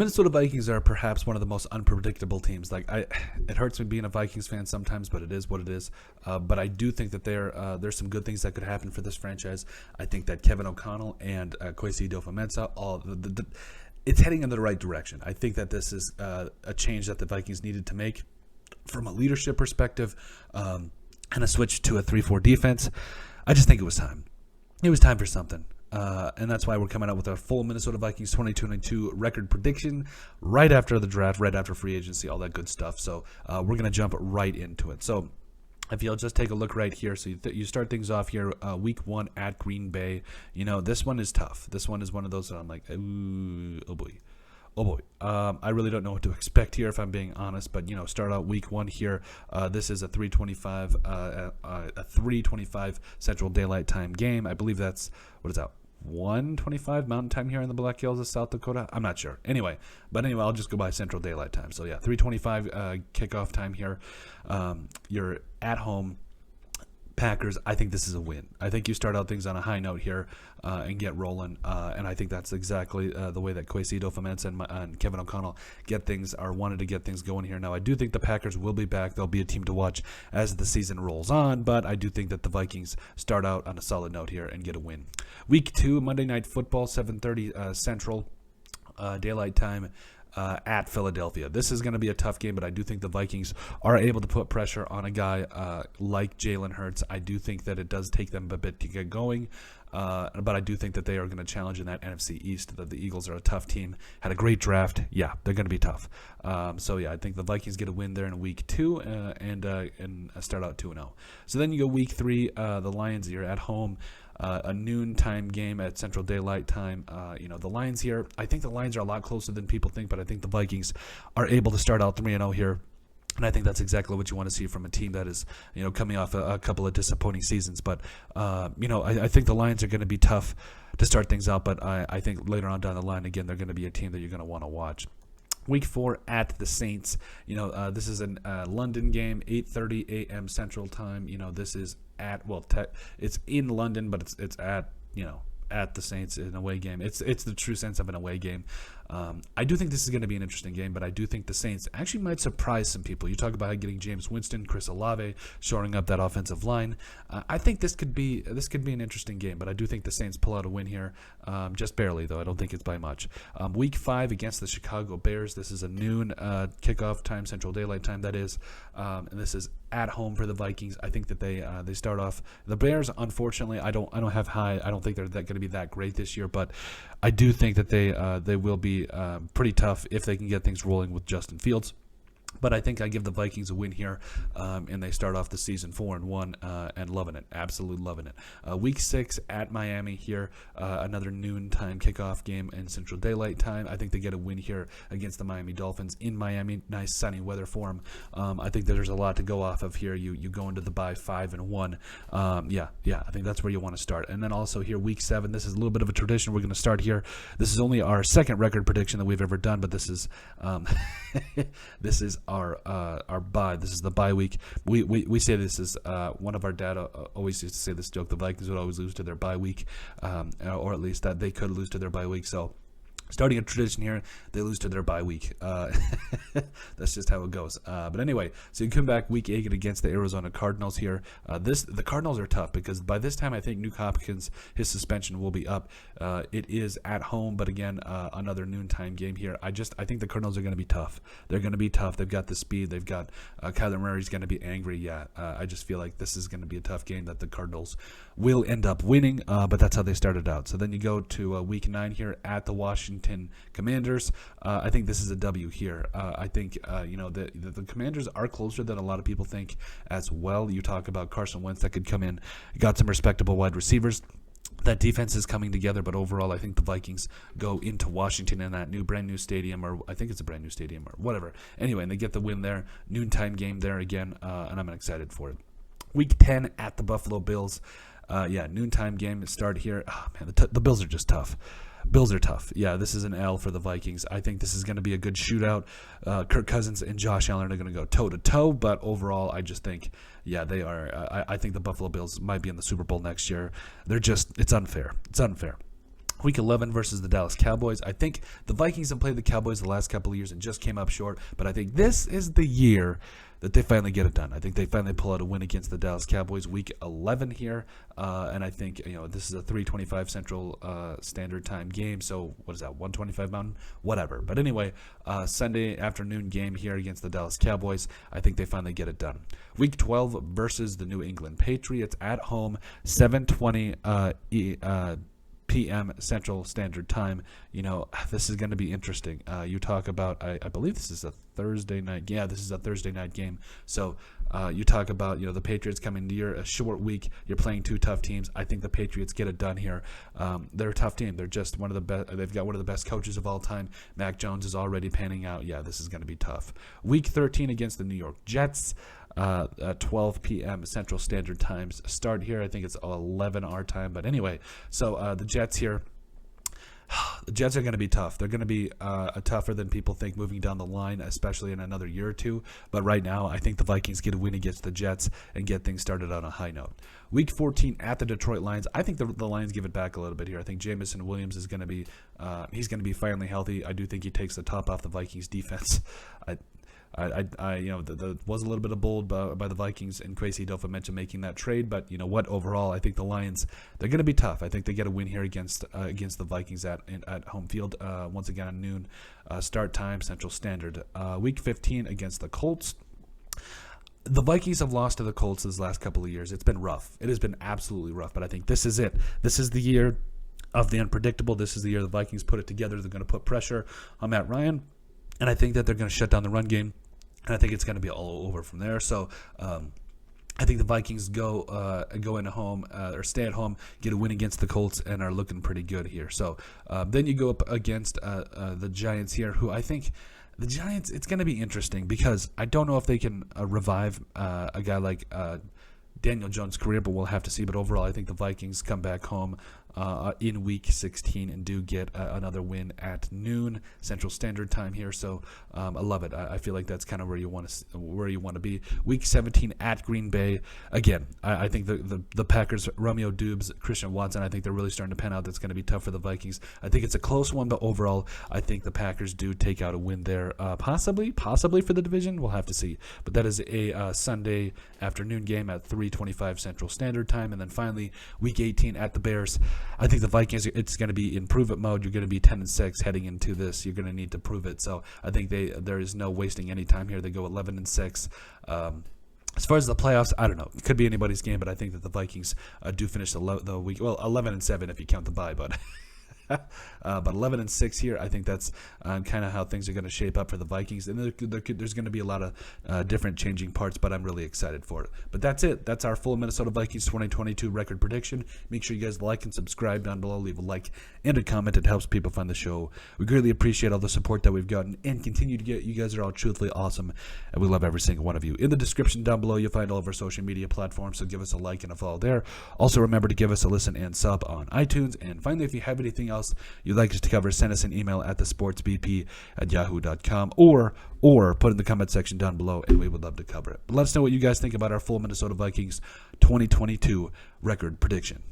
Minnesota Vikings are perhaps one of the most unpredictable teams. It hurts me being a Vikings fan sometimes, but it is what it is. But I do think that there's some good things that could happen for this franchise. I think that Kevin O'Connell and Kwesi Adofo-Mensah, it's heading in the right direction. I think that this is a change that the Vikings needed to make from a leadership perspective, and a switch to a 3-4 defense. I just think it was time. It was time for something. And that's why we're coming out with our full Minnesota Vikings 2022 record prediction right after the draft, right after free agency, all that good stuff. So we're going to jump right into it. So if you'll just take a look right here. So you start things off here, week 1 at Green Bay. This one is tough. This one is one of those that I'm like, ooh, oh boy. Oh boy, I really don't know what to expect here if I'm being honest, but start out week 1 here. This is a 3:25 Central Daylight Time game. I believe that's 1:25 Mountain Time here in the Black Hills of South Dakota. I'm not sure. Anyway, I'll just go by Central Daylight Time. So yeah, 3:25 kickoff time here. You're at home. Packers, I think this is a win. I think you start out things on a high note here and get rolling, and I think that's exactly the way that Kwesi Adofo-Mensah and Kevin O'Connell wanted to get things going here. Now, I do think the Packers will be back. They'll be a team to watch as the season rolls on, but I do think that the Vikings start out on a solid note here and get a win. Week 2, Monday Night Football, 7:30 Central Daylight Time. At Philadelphia. This is going to be a tough game, but I do think the Vikings are able to put pressure on a guy like Jalen Hurts. I do think that it does take them a bit to get going, but I do think that they are going to challenge in that NFC East. That the Eagles are a tough team. Had a great draft. Yeah, they're going to be tough. I think the Vikings get a win there in week 2 and start out 2-0. So then you go week 3. The Lions, you're at home. A noontime game at Central Daylight Time. The Lions here, I think the Lions are a lot closer than people think, but I think the Vikings are able to start out 3-0 here. And I think that's exactly what you want to see from a team that is, coming off a couple of disappointing seasons. But, I think the Lions are going to be tough to start things out, but I think later on down the line, again, they're going to be a team that you're going to want to watch. Week 4 at the Saints. This is a London game, 8:30 a.m. Central Time. This is it's in London, but it's at the Saints, an away game. It's the true sense of an away game. I do think this is going to be an interesting game, but I do think the Saints actually might surprise some people. You talk about getting James Winston, Chris Olave, shoring up that offensive line. I think this could be an interesting game, but I do think the Saints pull out a win here, just barely though. I don't think it's by much. Week 5 against the Chicago Bears. This is a noon kickoff time, Central Daylight Time. That is, and this is at home for the Vikings. I think that they start off the Bears. Unfortunately, I don't have high. I don't think they're going to be that great this year, but I do think that they will be pretty tough if they can get things rolling with Justin Fields. But I think I give the Vikings a win here, and they start off the season 4-1 and loving it, absolutely loving it. Week 6 at Miami here, another noontime kickoff game in Central Daylight Time. I think they get a win here against the Miami Dolphins in Miami. Nice sunny weather for them. I think that there's a lot to go off of here. You go into the bye 5-1. I think that's where you want to start. And then also here, Week 7. This is a little bit of a tradition. We're going to start here. This is only our second record prediction that we've ever done, but this is this is our bye. This is the bye week. We say this is one of our dad always used to say this joke. The Vikings would always lose to their bye week, or at least that they could lose to their bye week. So starting a tradition here, they lose to their bye week. That's just how it goes. But anyway, so you come back week 8 against the Arizona Cardinals here. The Cardinals are tough because by this time I think Nuke Hopkins, his suspension will be up. It is at home, but again, another noontime game here. I think the Cardinals are going to be tough. They're going to be tough. They've got the speed. They've got Kyler Murray's going to be angry. Yeah, I just feel like this is going to be a tough game that the Cardinals will end up winning, but that's how they started out. So then you go to week 9 here at the Washington Commanders. I think this is a W here. I think the Commanders are closer than a lot of people think as well. You talk about Carson Wentz that could come in, got some respectable wide receivers. That defense is coming together, but overall, I think the Vikings go into Washington in that brand new stadium, or I think it's a brand new stadium, or whatever. Anyway, and they get the win there. Noontime game there again, and I'm excited for it. Week 10 at the Buffalo Bills. Noontime game start here. Oh, man, the Bills are just tough. Bills are tough. Yeah, this is an L for the Vikings. I think this is going to be a good shootout. Kirk Cousins and Josh Allen are going to go toe-to-toe, but overall, I just think, they are. I think the Buffalo Bills might be in the Super Bowl next year. It's unfair. It's unfair. Week 11 versus the Dallas Cowboys. I think the Vikings have played the Cowboys the last couple of years and just came up short, but I think this is the year that they finally get it done. I think they finally pull out a win against the Dallas Cowboys Week 11 here, and I think this is a 3:25 Central Standard Time game. So what is that? 1:25 Mountain, whatever. But anyway, Sunday afternoon game here against the Dallas Cowboys. I think they finally get it done. Week 12 versus the New England Patriots at home, 7:20 p.m. Central Standard Time. This is going to be interesting. You talk about, I believe this is a Thursday night. Yeah, this is a Thursday night game. So you talk about, the Patriots coming near a short week. You're playing two tough teams. I think the Patriots get it done here. They're a tough team. They're just one of the best. They've got one of the best coaches of all time. Mac Jones is already panning out. Yeah, this is going to be tough. Week 13 against the New York Jets. 12 p.m. Central Standard Times start here. I think it's 11 our time. But anyway, so the Jets here. The Jets are going to be tough. They're going to be tougher than people think moving down the line, especially in another year or two. But right now, I think the Vikings get a win against the Jets and get things started on a high note. Week 14 at the Detroit Lions. I think the Lions give it back a little bit here. I think Jamison Williams is going to be he's going to be finally healthy. I do think he takes the top off the Vikings defense. There was a little bit of bold by the Vikings and Kwesi Adofo-Mensah making that trade, but you know what? Overall, I think the Lions, they're going to be tough. I think they get a win here against the Vikings at home field once again at noon start time Central Standard. Week 15 against the Colts. The Vikings have lost to the Colts this last couple of years. It's been rough. It has been absolutely rough, but I think this is it. This is the year of the unpredictable. This is the year the Vikings put it together. They're going to put pressure on Matt Ryan, and I think that they're going to shut down the run game. And I think it's going to be all over from there. So I think the Vikings go into home or stay at home, get a win against the Colts, and are looking pretty good here. So then you go up against the Giants here, who I think the Giants, it's going to be interesting because I don't know if they can revive a guy like Daniel Jones' career, but we'll have to see. But overall, I think the Vikings come back home in Week 16 and do get another win at noon Central Standard Time here. So I love it. I feel like that's kind of where you want to be. Week 17 at Green Bay. Again, I think the Packers, Romeo Doubs, Christian Watson, I think they're really starting to pan out. That's going to be tough for the Vikings. I think it's a close one, but overall, I think the Packers do take out a win there. Possibly for the division. We'll have to see. But that is a Sunday afternoon game at 3:25 Central Standard Time. And then finally, Week 18 at the Bears. I think the Vikings, it's going to be in prove-it mode. You're going to be 10-6 heading into this. You're going to need to prove it. So I think there is no wasting any time here. They go 11-6. As far as the playoffs, I don't know. It could be anybody's game, but I think that the Vikings do finish the week. Well, 11-7 if you count the bye, but. But 11-6 here, I think that's kind of how things are going to shape up for the Vikings. And there's going to be a lot of different changing parts, but I'm really excited for it. But that's it. That's our full Minnesota Vikings 2022 record prediction. Make sure you guys like and subscribe down below. Leave a like and a comment. It helps people find the show. We greatly appreciate all the support that we've gotten and continue to get. You guys are all truthfully awesome, and we love every single one of you. In the description down below, you'll find all of our social media platforms, so give us a like and a follow there. Also, remember to give us a listen and sub on iTunes. And finally, if you have anything else you'd like us to cover, send us an email at thesportsbp@yahoo.com or put in the comment section down below, and we would love to cover it. But let us know what you guys think about our full Minnesota Vikings 2022 record prediction.